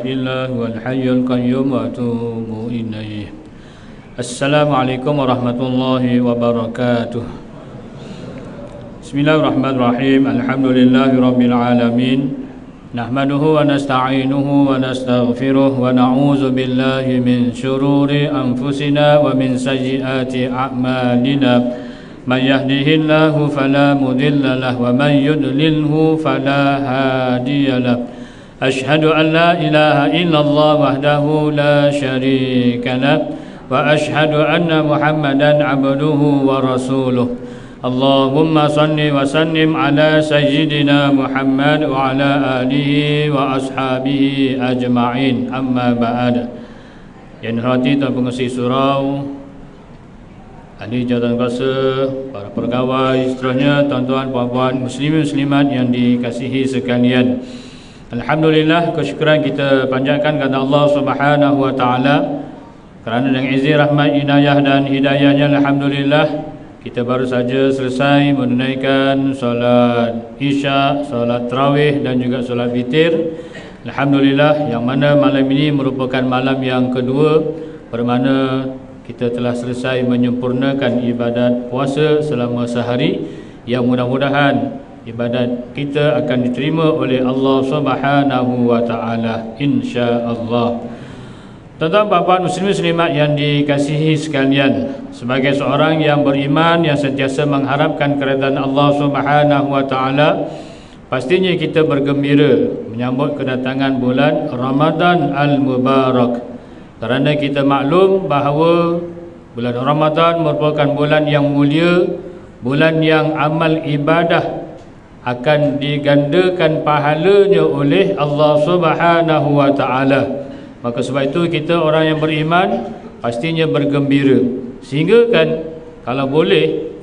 إلا هو الحي القيوم وأتوب إليه. السلام عليكم ورحمة الله وبركاته. بسم الله الرحمن الرحيم. الحمد لله رب العالمين. نحمده ونستعينه ونستغفره ونعوذ بالله من شرور أنفسنا ومن سيئات أعمالنا. من يهده الله فلا مضل له ومن يضلله فلا هادي له. أشهد أن لا إله إلا الله وحده لا شريك له وأشهد أن محمدا عبده ورسوله. اللهم صل وسلم على سيدنا محمد وعلى آله وأصحابه أجمعين. أما بعد. Yang dihormati Tuan Pengerusi Surau, ahli jawatan kuasa, para pegawai, seterusnya, tuan-tuan, puan-puan, muslimin muslimat yang dikasihi sekalian. Alhamdulillah, kesyukuran kita panjatkan kepada Allah Subhanahu wa taala kerana dengan izin rahmat, inayah dan hidayahnya, alhamdulillah kita baru saja selesai menunaikan solat Isya, solat Tarawih dan juga solat Witir. Alhamdulillah, yang mana malam ini merupakan malam yang kedua bermana kita telah selesai menyempurnakan ibadat puasa selama sehari, yang mudah-mudahan ibadat kita akan diterima oleh Allah Subhanahu wa taala, insya-Allah. Tuan-tuan, puan-puan, muslimin muslimat yang dikasihi sekalian, sebagai seorang yang beriman yang sentiasa mengharapkan keridaan Allah Subhanahu wa taala, pastinya kita bergembira menyambut kedatangan bulan Ramadan al-Mubarak. Kerana kita maklum bahawa bulan Ramadan merupakan bulan yang mulia, bulan yang amal ibadah akan digandakan pahalanya oleh Allah Subhanahu wa taala. Maka sebab itu kita orang yang beriman pastinya bergembira. Sehingga kan kalau boleh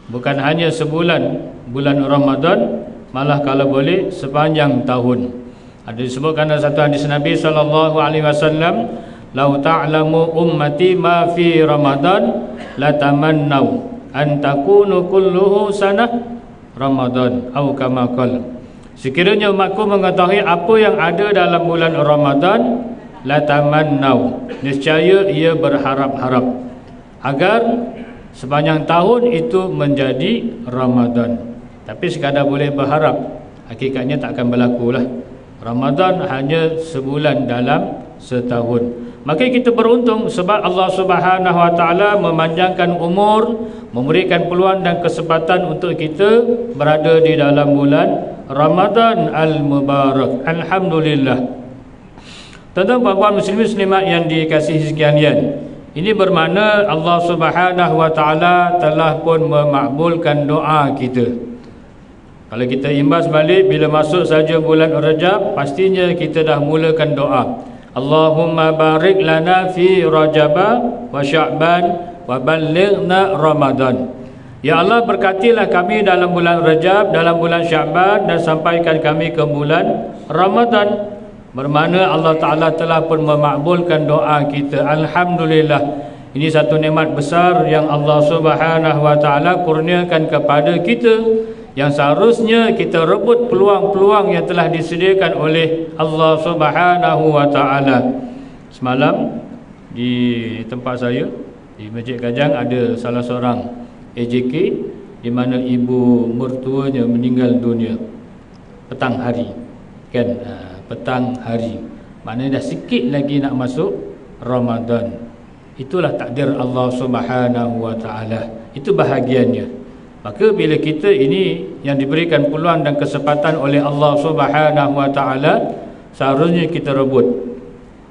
bukan hanya sebulan bulan Ramadan, malah kalau boleh sepanjang tahun. Ada disebutkan dalam satu hadis Nabi sallallahu alaihi wasallam, "Lau ta'lamu ummati ma fi Ramadan la tamannau an takunu kulluhu sanah Ramadan," atau kama qala. Sekiranya umatku mengetahui apa yang ada dalam bulan Ramadan, la tamannau, niscaya ia berharap-harap agar sepanjang tahun itu menjadi Ramadan. Tapi sekadar boleh berharap, hakikatnya tak akan berlaku lah. Ramadan hanya sebulan dalam setahun. Maka kita beruntung sebab Allah Subhanahu wa taala memanjangkan umur, memberikan peluang dan kesempatan untuk kita berada di dalam bulan Ramadan al-Mubarak. Alhamdulillah. Tuan-tuan, puan-puan, muslimin muslimat yang dikasihi sekalian, ini bermakna Allah Subhanahu wa taala telah pun memakbulkan doa kita. Kalau kita imbas balik, bila masuk saja bulan Rajab, pastinya kita dah mulakan doa. Allahumma barik lana fi Rajab wa Sya'ban wa ballighna Ramadan. Ya Allah, berkatilah kami dalam bulan Rajab, dalam bulan Sya'ban, dan sampaikan kami ke bulan Ramadan. Bermakna Allah Ta'ala telah pun memakbulkan doa kita. Alhamdulillah. Ini satu nikmat besar yang Allah Subhanahu wa taala kurniakan kepada kita, yang seharusnya kita rebut peluang-peluang yang telah disediakan oleh Allah Subhanahu wa taala. Semalam di tempat saya di Masjid Kajang ada salah seorang AJK di mana ibu mertuanya meninggal dunia petang hari, kan? Petang hari, maknanya dah sikit lagi nak masuk Ramadan. Itulah takdir Allah Subhanahu wa taala. Itu bahagiannya. Maka bila kita ini yang diberikan peluang dan kesempatan oleh Allah Subhanahu wa taala, seharusnya kita rebut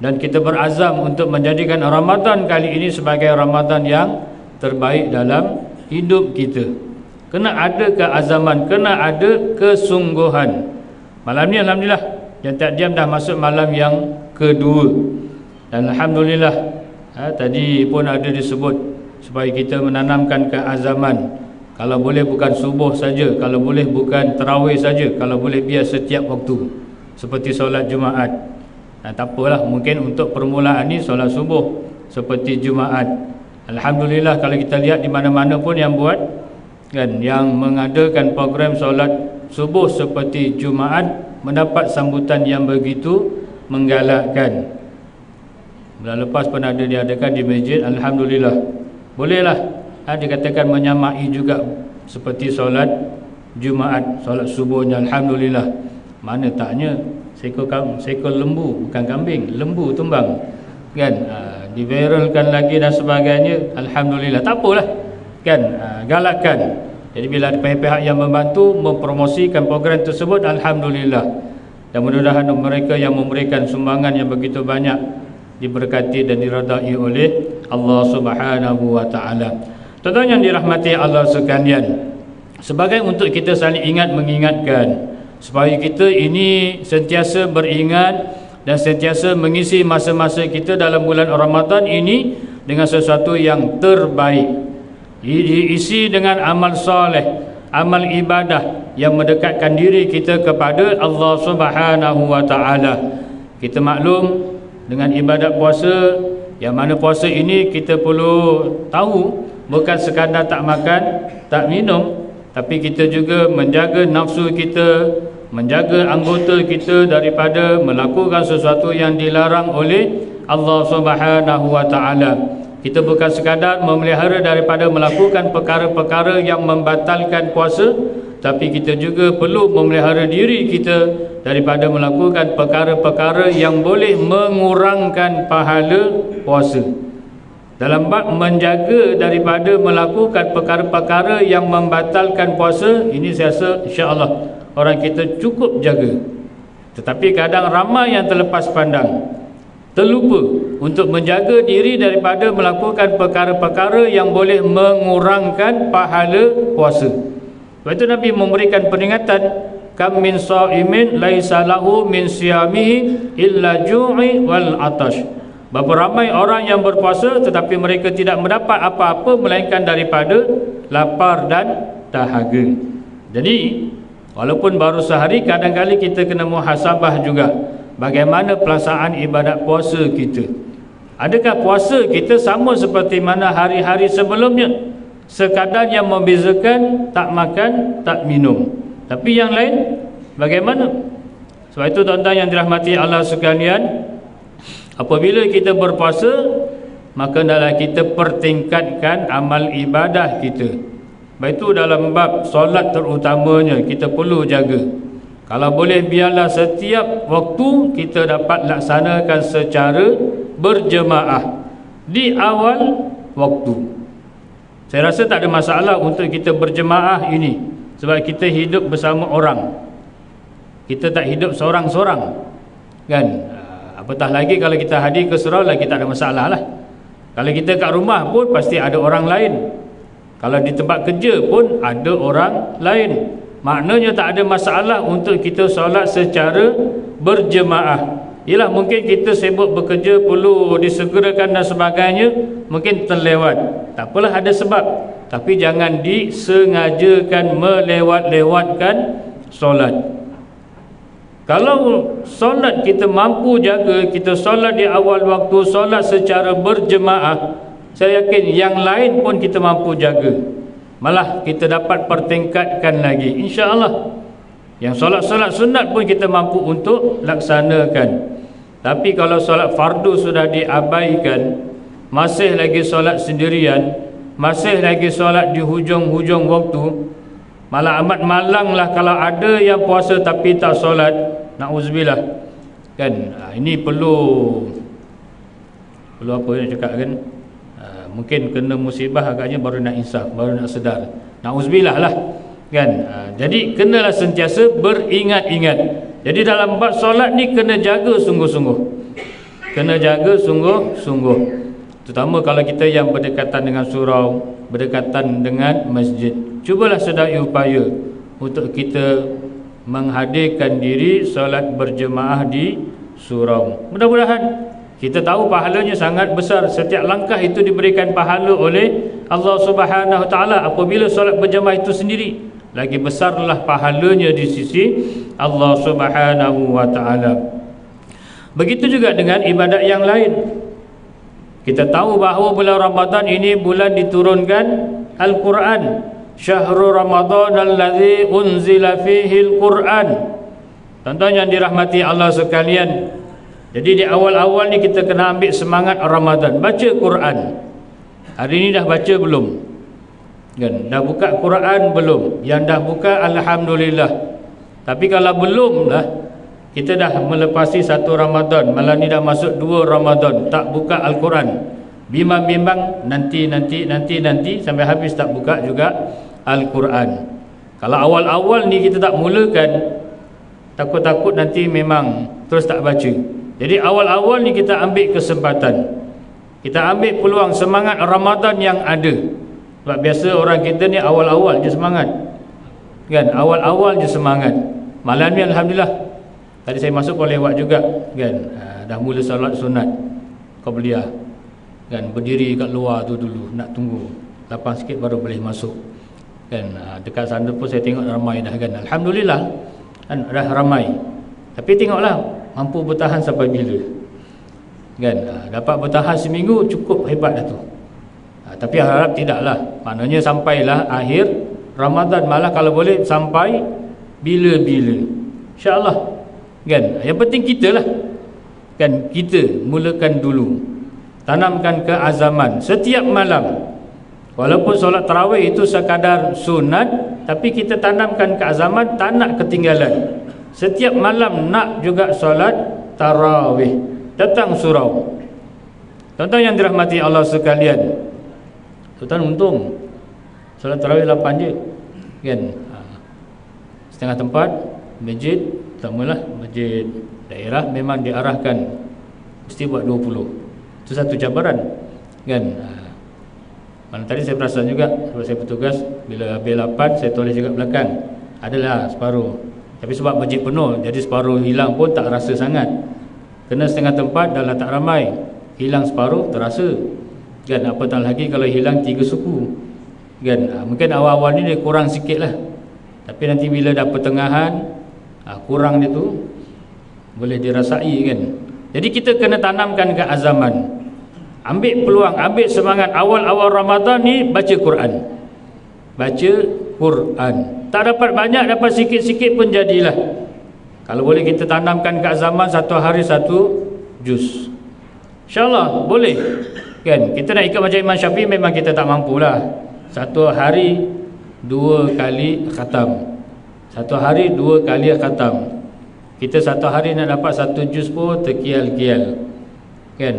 dan kita berazam untuk menjadikan Ramadan kali ini sebagai Ramadan yang terbaik dalam hidup kita. Kena ada keazaman, kena ada kesungguhan. Malam ni alhamdulillah, yang tak diam dah masuk malam yang kedua. Dan alhamdulillah, tadi pun ada disebut supaya kita menanamkan keazaman. Kalau boleh bukan subuh saja, kalau boleh bukan tarawih saja, kalau boleh biar setiap waktu, seperti solat Jumaat. Tak apalah, mungkin untuk permulaan ni solat subuh seperti Jumaat. Alhamdulillah, kalau kita lihat di mana-mana pun yang buat, kan, yang mengadakan program solat subuh seperti Jumaat mendapat sambutan yang begitu menggalakkan. Bulan lepas pun ada diadakan di masjid, alhamdulillah. Bolehlah dikatakan menyamai juga seperti solat Jumaat, solat subuhnya, alhamdulillah. Mana taknya seekor lembu, bukan kambing, lembu tumbang kan, diviralkan lagi dan sebagainya, alhamdulillah. Tak apalah kan, galakkan. Jadi bila ada pihak-pihak yang membantu mempromosikan program tersebut, alhamdulillah. Dan mudah-mudahan mereka yang memberikan sumbangan yang begitu banyak diberkati dan diredai oleh Allah Subhanahu wa taala. Tuan-tuan yang dirahmati Allah sekalian, sebagai untuk kita saling ingat mengingatkan supaya kita ini sentiasa beringat dan sentiasa mengisi masa-masa kita dalam bulan Ramadan ini dengan sesuatu yang terbaik, diisi dengan amal soleh, amal ibadah yang mendekatkan diri kita kepada Allah Subhanahu wa taala. Kita maklum dengan ibadat puasa, yang mana puasa ini kita perlu tahu bukan sekadar tak makan, tak minum, tapi kita juga menjaga nafsu kita, menjaga anggota kita daripada melakukan sesuatu yang dilarang oleh Allah Subhanahu wa taala. Kita bukan sekadar memelihara daripada melakukan perkara-perkara yang membatalkan puasa, tapi kita juga perlu memelihara diri kita daripada melakukan perkara-perkara yang boleh mengurangkan pahala puasa. Dalam bab menjaga daripada melakukan perkara-perkara yang membatalkan puasa, ini saya rasa insya-Allah orang kita cukup jaga. Tetapi kadang ramai yang terlepas pandang, terlupa untuk menjaga diri daripada melakukan perkara-perkara yang boleh mengurangkan pahala puasa. Sebab itu Nabi memberikan peringatan, kam min shaimin laisa lahu min siyamihi illa ju'i wal atash. Berapa ramai orang yang berpuasa tetapi mereka tidak mendapat apa-apa melainkan daripada lapar dan dahaga. Jadi walaupun baru sehari, kadang-kadang kita kena muhasabah juga bagaimana pelaksanaan ibadat puasa kita. Adakah puasa kita sama seperti mana hari-hari sebelumnya? Sekadar yang membezakan tak makan, tak minum. Tapi yang lain bagaimana? Sebab itu tuan-tuan yang dirahmati Allah sekalian, apabila kita berpuasa, maka hendaklah kita pertingkatkan amal ibadah kita. Baik itu dalam bab solat terutamanya kita perlu jaga. Kalau boleh biarlah setiap waktu kita dapat laksanakan secara berjemaah di awal waktu. Saya rasa tak ada masalah untuk kita berjemaah ini, sebab kita hidup bersama orang. Kita tak hidup seorang-seorang kan. Apatah lagi kalau kita hadir ke surau lah, kita ada masalah lah. Kalau kita kat rumah pun pasti ada orang lain. Kalau di tempat kerja pun ada orang lain. Maknanya tak ada masalah untuk kita solat secara berjemaah. Ialah mungkin kita sibuk bekerja, perlu disegerakan dan sebagainya, mungkin terlewat. Tak apalah, ada sebab. Tapi jangan disengajakan melewat-lewatkan solat. Kalau solat kita mampu jaga, kita solat di awal waktu, solat secara berjemaah, saya yakin yang lain pun kita mampu jaga. Malah kita dapat pertingkatkan lagi, insya-Allah. Yang solat-solat sunat pun kita mampu untuk laksanakan. Tapi kalau solat fardu sudah diabaikan, masih lagi solat sendirian, masih lagi solat di hujung-hujung waktu, malah amat malanglah kalau ada yang puasa tapi tak solat. Na'udzubillah kan. Ini perlu apa nak cakap kan, mungkin kena musibah agaknya baru nak insaf, baru nak sedar. Na'udzubillah lah kan. Jadi kenalah sentiasa beringat-ingat. Jadi dalam bab solat ni kena jaga sungguh-sungguh, kena jaga sungguh-sungguh. Terutama kalau kita yang berdekatan dengan surau, berdekatan dengan masjid, cubalah sedaya upaya untuk kita menghadirkan diri solat berjemaah di surau. Mudah-mudahan kita tahu pahalanya sangat besar. Setiap langkah itu diberikan pahala oleh Allah Subhanahu Wa Taala. Apabila solat berjemaah itu sendiri, lagi besarlah pahalanya di sisi Allah Subhanahu Wa Taala. Begitu juga dengan ibadat yang lain. Kita tahu bahawa bulan Ramadan ini bulan diturunkan Al-Quran. Syahrul Ramadan allazi unzila fihi Al-Quran. Tuan-tuan yang dirahmati Allah sekalian, Jadi di awal-awal ni kita kena ambil semangat Ramadan, baca Quran. Hari ni dah baca belum? Kan, dah buka Quran belum? Yang dah buka alhamdulillah. Tapi kalau belum lah, kita dah melepasi satu Ramadan, malam ni dah masuk 2 Ramadan tak buka Al-Quran. Bimbang-bimbang nanti sampai habis tak buka juga Al-Quran. Kalau awal-awal ni kita tak mulakan, takut-takut nanti memang terus tak baca. Jadi awal-awal ni kita ambil kesempatan, kita ambil peluang, semangat Ramadan yang ada. Sebab biasa orang kita ni awal-awal je semangat, kan, awal-awal je semangat. Malam ni alhamdulillah, tadi saya masuk pun lewat juga, kan, dah mula solat sunat qabliyah, kan, berdiri kat luar tu dulu, nak tunggu lapang sikit baru boleh masuk, kan. Dekat sana pun saya tengok ramai dah, kan, alhamdulillah, kan, dah ramai. Tapi tengoklah mampu bertahan sampai bila, kan. Dapat bertahan seminggu cukup hebat dah tu. Tapi harap tidaklah, maknanya sampailah akhir Ramadan, malah kalau boleh sampai bila-bila, insya-Allah, kan. Yang penting kita lah, kan, kita mulakan dulu, tanamkan keazaman setiap malam. Walaupun solat tarawih itu sekadar sunat, tapi kita tanamkan keazaman, tak nak ketinggalan. Setiap malam nak juga solat tarawih, datang surau. Tuan-tuan yang dirahmati Allah sekalian, tuan-tuan untung solat tarawih 8 je, kan. Setengah tempat masjid, terutamanya masjid daerah, memang diarahkan mesti buat 20. Itu satu cabaran, kan. Mana tadi saya perasan juga, sebab saya bertugas, bila habis 8 saya tulis juga belakang, adalah separuh. Tapi sebab masjid penuh, jadi separuh hilang pun tak rasa sangat. Kena setengah tempat dah tak ramai, hilang separuh terasa, kan. Apatah lagi kalau hilang 3 suku, kan. Mungkin awal-awal ni dia kurang sikit lah, tapi nanti bila dah pertengahan, kurang dia tu boleh dirasai, kan. Jadi kita kena tanamkan keazaman, ambil peluang, ambil semangat. Awal-awal Ramadan ni baca Quran, baca Quran. Tak dapat banyak, dapat sikit-sikit pun jadilah. Kalau boleh kita tanamkan keazaman, satu hari 1 juz, InsyaAllah boleh, kan. Kita nak ikut macam Imam Syafi'i memang kita tak mampulah. Satu hari 2 kali khatam, satu hari 2 kali khatam. Kita satu hari nak dapat 1 juz pun terkial-kial, kan.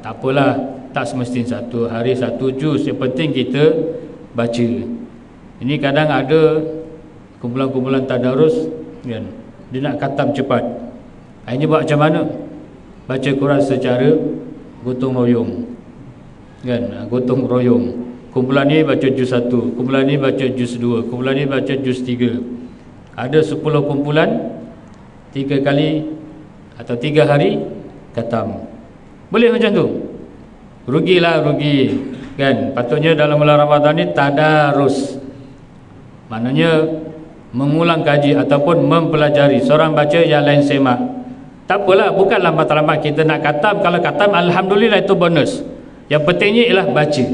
Tak apalah, tak semestinya satu hari 1 juz, yang penting kita baca. Ini kadang ada kumpulan-kumpulan tadarus, kan, dia nak khatam cepat. Ini buat macam mana? Baca Quran secara gotong royong, kan, gotong royong. Kumpulan ni baca juz 1, kumpulan ni baca juz 2, kumpulan ni baca juz 3. Ada 10 kumpulan, 3 kali atau 3 hari khatam. Boleh macam tu? Rugilah, rugi, kan. Patutnya dalam bulan Ramadan ni tadarus, maknanya mengulang kaji ataupun mempelajari. Seorang baca, yang lain semak. Tak apalah, bukan lambat-lambat kita nak khatam. Kalau khatam alhamdulillah itu bonus. Yang pentingnya ialah baca.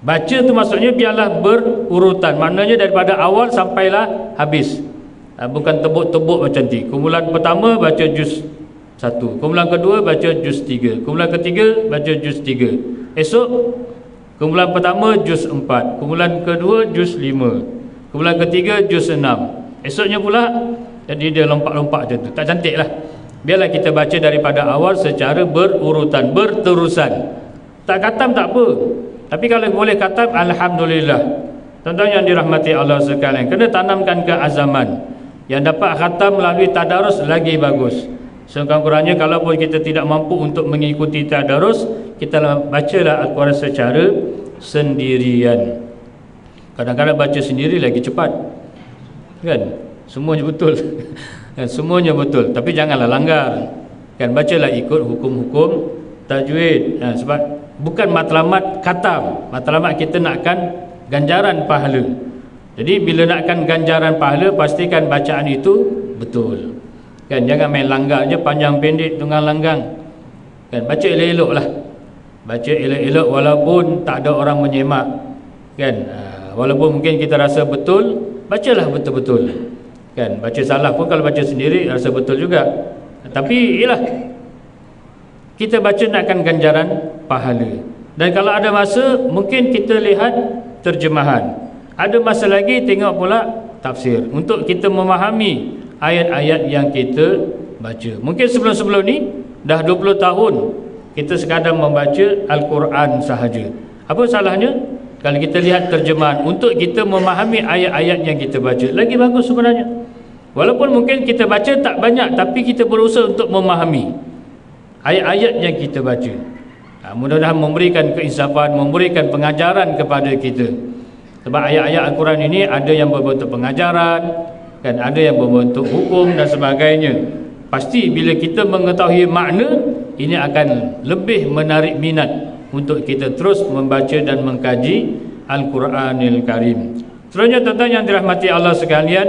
Baca tu maksudnya biarlah berurutan, maknanya daripada awal sampailah habis. Bukan tebuk-tebuk macam ni. Kumpulan pertama baca juz 1, kumpulan kedua baca juz 3, kumpulan ketiga baca juz 3. Esok kumpulan pertama juz 4, kumpulan kedua juz 5, kumpulan ketiga juz 6. Esoknya pula, jadi dia lompat-lompat macam tu. Tak cantik lah. Biarlah kita baca daripada awal secara berurutan, berterusan. Tak khatam tak apa, tapi kalau boleh khatam alhamdulillah. Tuan-tuan yang dirahmati Allah sekalian, kena tanamkan keazaman. Yang dapat khatam melalui tadarus lagi bagus. Sekurang-kurangnya kalau pun kita tidak mampu untuk mengikuti tadarus, kita bacalah Al-Quran secara sendirian. Kadang-kadang baca sendiri lagi cepat, kan. Semuanya betul. Semuanya betul, tapi janganlah langgar, kan. Bacalah ikut hukum-hukum tajwid, sebab bukan matlamat khatam. Matlamat kita nakkan ganjaran pahala. Jadi bila nakkan ganjaran pahala, pastikan bacaan itu betul, kan. Jangan main langgar je, panjang pendek tunggang langgang, kan. Baca elok-elok lah, baca elok-elok walaupun tak ada orang menyemak, kan. Walaupun mungkin kita rasa betul, bacalah betul-betul, kan. Baca salah pun kalau baca sendiri rasa betul juga. Tapi ialah kita baca nakkan ganjaran pahala. Dan kalau ada masa mungkin kita lihat terjemahan, ada masa lagi tengok pula tafsir untuk kita memahami ayat-ayat yang kita baca. Mungkin sebelum-sebelum ni dah 20 tahun kita sekadar membaca Al-Quran sahaja. Apa salahnya kalau kita lihat terjemahan untuk kita memahami ayat-ayat yang kita baca? Lagi bagus sebenarnya. Walaupun mungkin kita baca tak banyak, tapi kita berusaha untuk memahami ayat-ayat yang kita baca. Mudah-mudahan memberikan keinsafan, memberikan pengajaran kepada kita. Sebab ayat-ayat Al-Quran ini ada yang berbentuk pengajaran, kan, ada yang berbentuk hukum dan sebagainya. Pasti bila kita mengetahui makna, ini akan lebih menarik minat untuk kita terus membaca dan mengkaji Al-Quranil Karim. Seterusnya tuan-tuan yang dirahmati Allah sekalian,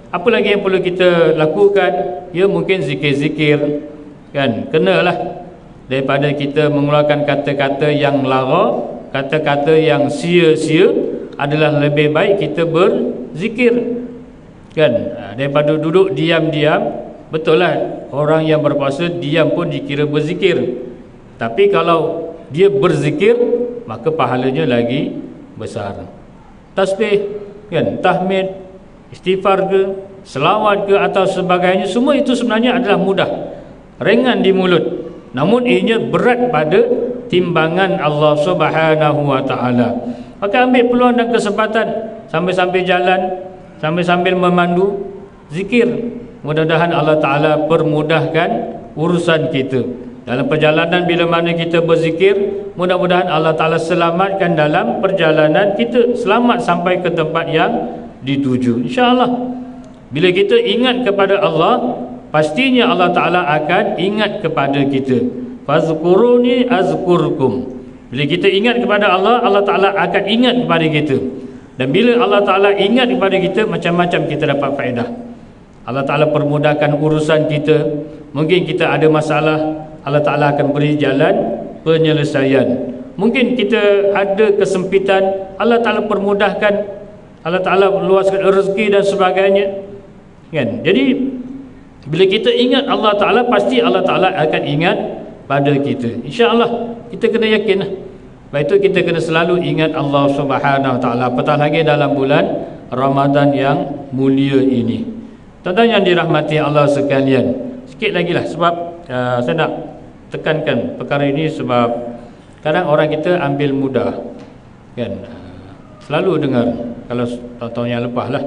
apa lagi yang perlu kita lakukan? Ya, mungkin zikir-zikir, kan, kenalah. Daripada kita mengeluarkan kata-kata yang lara, kata-kata yang sia-sia, adalah lebih baik kita berzikir, kan, daripada duduk diam-diam. Betul lah, orang yang berpuasa diam pun dikira berzikir. Tapi kalau dia berzikir, maka pahalanya lagi besar. Tasbih, kan, tahmid, istighfar ke, selawat ke atau sebagainya, semua itu sebenarnya adalah mudah, ringan di mulut. Namun ianya berat pada timbangan Allah Subhanahu wa taala. Maka ambil peluang dan kesempatan sambil-sambil jalan, sambil-sambil memandu, zikir. Mudah-mudahan Allah Ta'ala permudahkan urusan kita. Dalam perjalanan bila mana kita berzikir, mudah-mudahan Allah Ta'ala selamatkan dalam perjalanan kita, selamat sampai ke tempat yang dituju, insya-Allah. Bila kita ingat kepada Allah, pastinya Allah Ta'ala akan ingat kepada kita. Fazkuruni azkurkum. Bila kita ingat kepada Allah, Allah Ta'ala akan ingat kepada kita. Dan bila Allah Ta'ala ingat kepada kita, macam-macam kita dapat faedah. Allah Ta'ala permudahkan urusan kita. Mungkin kita ada masalah, Allah Ta'ala akan beri jalan penyelesaian. Mungkin kita ada kesempitan, Allah Ta'ala permudahkan, Allah Ta'ala luaskan rezeki dan sebagainya, kan? Jadi bila kita ingat Allah Ta'ala, pasti Allah Ta'ala akan ingat pada kita, insya-Allah. Kita kena yakin lah. Lepas itu kita kena selalu ingat Allah Subhanahu Wa Ta'ala, apatah lagi dalam bulan Ramadan yang mulia ini. Tuan-tuan yang dirahmati Allah sekalian, sikit lagi lah, sebab saya nak tekankan perkara ini, sebab kadang orang kita ambil mudah, kan. Selalu dengar, kalau tahun yang lepas lah,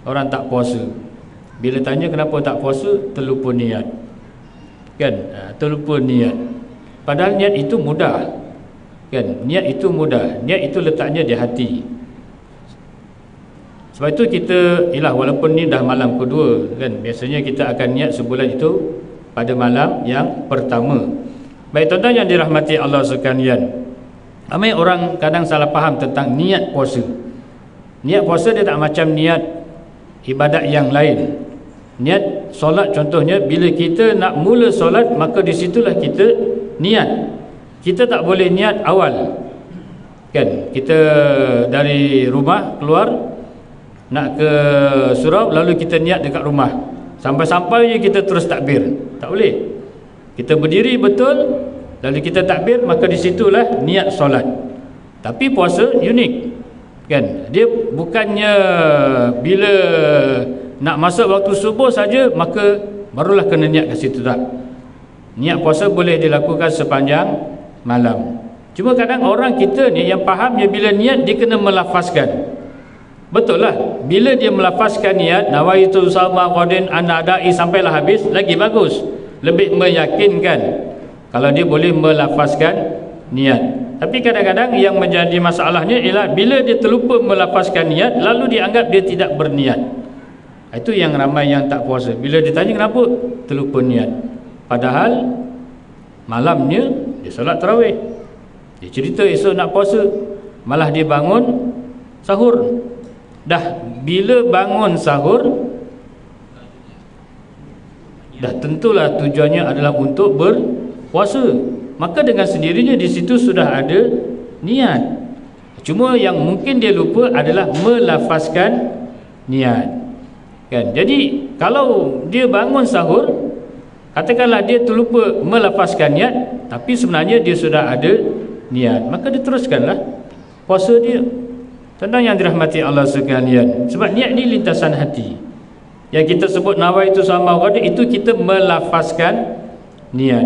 orang tak puasa, bila tanya kenapa tak puasa, terlupa niat, kan, terlupa niat. Padahal niat itu mudah, kan, niat itu mudah, niat itu letaknya di hati. Sebab itu kita, walaupun ni dah malam kedua, kan, biasanya kita akan niat sebulan itu pada malam yang pertama. Baik tuan-tuan yang dirahmati Allah sekalian, ramai orang kadang salah faham tentang niat puasa. Niat puasa dia tak macam niat ibadat yang lain. Niat solat contohnya, bila kita nak mula solat, maka di situlah kita niat. Kita tak boleh niat awal, kan. Kita dari rumah keluar nak ke surau, lalu kita niat dekat rumah, sampai-sampai je kita terus takbir. Tak boleh. Kita berdiri betul, lalu kita takbir, maka di situlah niat solat. Tapi puasa unik, kan. Dia bukannya bila nak masuk waktu subuh saja maka barulah kena niat kat situ, tak. Niat puasa boleh dilakukan sepanjang malam. Cuma kadang orang kita ni yang fahamnya, bila niat dia kena melafazkan. Betul lah, bila dia melafazkan niat, nawaitu sama qadin anadai, sampailah habis, lagi bagus, lebih meyakinkan kalau dia boleh melafazkan niat. Tapi kadang-kadang yang menjadi masalahnya ialah bila dia terlupa melafazkan niat, lalu dianggap dia tidak berniat. Itu yang ramai yang tak puasa. Bila ditanya kenapa, terlupa niat. Padahal malamnya dia solat tarawih, dia cerita esok nak puasa, malah dia bangun sahur. Dah bila bangun sahur, dah tentulah tujuannya adalah untuk berpuasa, maka dengan sendirinya di situ sudah ada niat. Cuma yang mungkin dia lupa adalah melafazkan niat, kan. Jadi kalau dia bangun sahur, Katakanlah dia terlupa melafazkan niat, tapi sebenarnya dia sudah ada niat, maka dia teruskanlah puasa dia. Tentang yang dirahmati Allah sekalian, sebab niat ni lintasan hati. Yang kita sebut nawaitu sama ghad, itu kita melafazkan niat.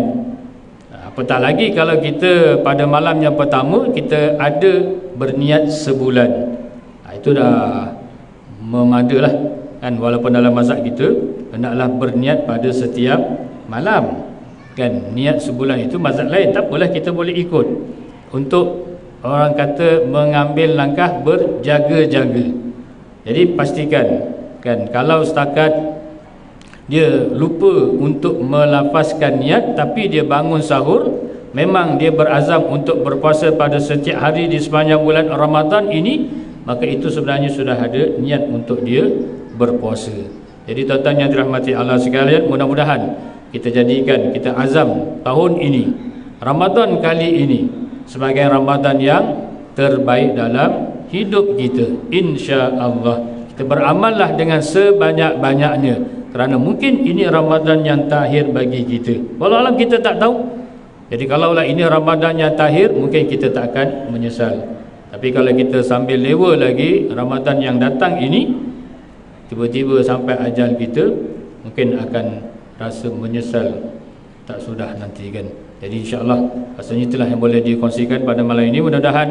Apatah lagi kalau kita pada malam yang pertama kita ada berniat sebulan, itu dah memadalah kan. Walaupun dalam mazhab kita hendaklah berniat pada setiap malam kan. Niat sebulan itu mazhab lain, tak apalah, kita boleh ikut untuk orang kata mengambil langkah berjaga-jaga. Jadi pastikan kan, kalau setakat dia lupa untuk melafazkan niat tapi dia bangun sahur, memang dia berazam untuk berpuasa pada setiap hari di sepanjang bulan Ramadan ini, maka itu sebenarnya sudah ada niat untuk dia berpuasa. Jadi tuan-tuan yang dirahmati Allah sekalian, mudah-mudahan kita jadikan, kita azam tahun ini, Ramadan kali ini sebagai Ramadan yang terbaik dalam hidup kita, insya-Allah. Kita beramallah dengan sebanyak-banyaknya, kerana mungkin ini Ramadan yang terakhir bagi kita. Walau alam kita tak tahu. Jadi kalaulah ini Ramadan yang terakhir, mungkin kita tak akan menyesal. Tapi kalau kita sambil lewa lagi Ramadan yang datang ini, tiba-tiba sampai ajal kita, mungkin akan rasa menyesal tak sudah nanti kan. Jadi insya-Allah rasanya itulah yang boleh dikongsikan pada malam ini. Mudah-mudahan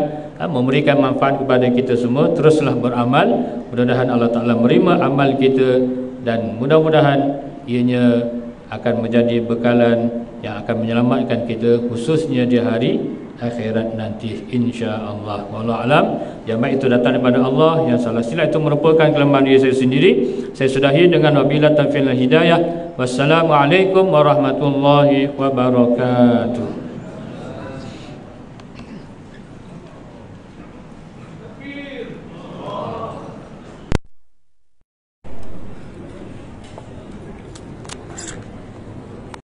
memberikan manfaat kepada kita semua. Teruslah beramal, mudah-mudahan Allah Ta'ala menerima amal kita, dan mudah-mudahan ianya akan menjadi bekalan yang akan menyelamatkan kita, khususnya di hari akhirat nanti, insya-Allah. Wallahu alam. Yang baik itu datang daripada Allah, yang salah silap itu merupakan kelemahan diri saya sendiri. Saya sudahi dengan wabillahi taufiq wal hidayah. Wassalamualaikum warahmatullahi wabarakatuh.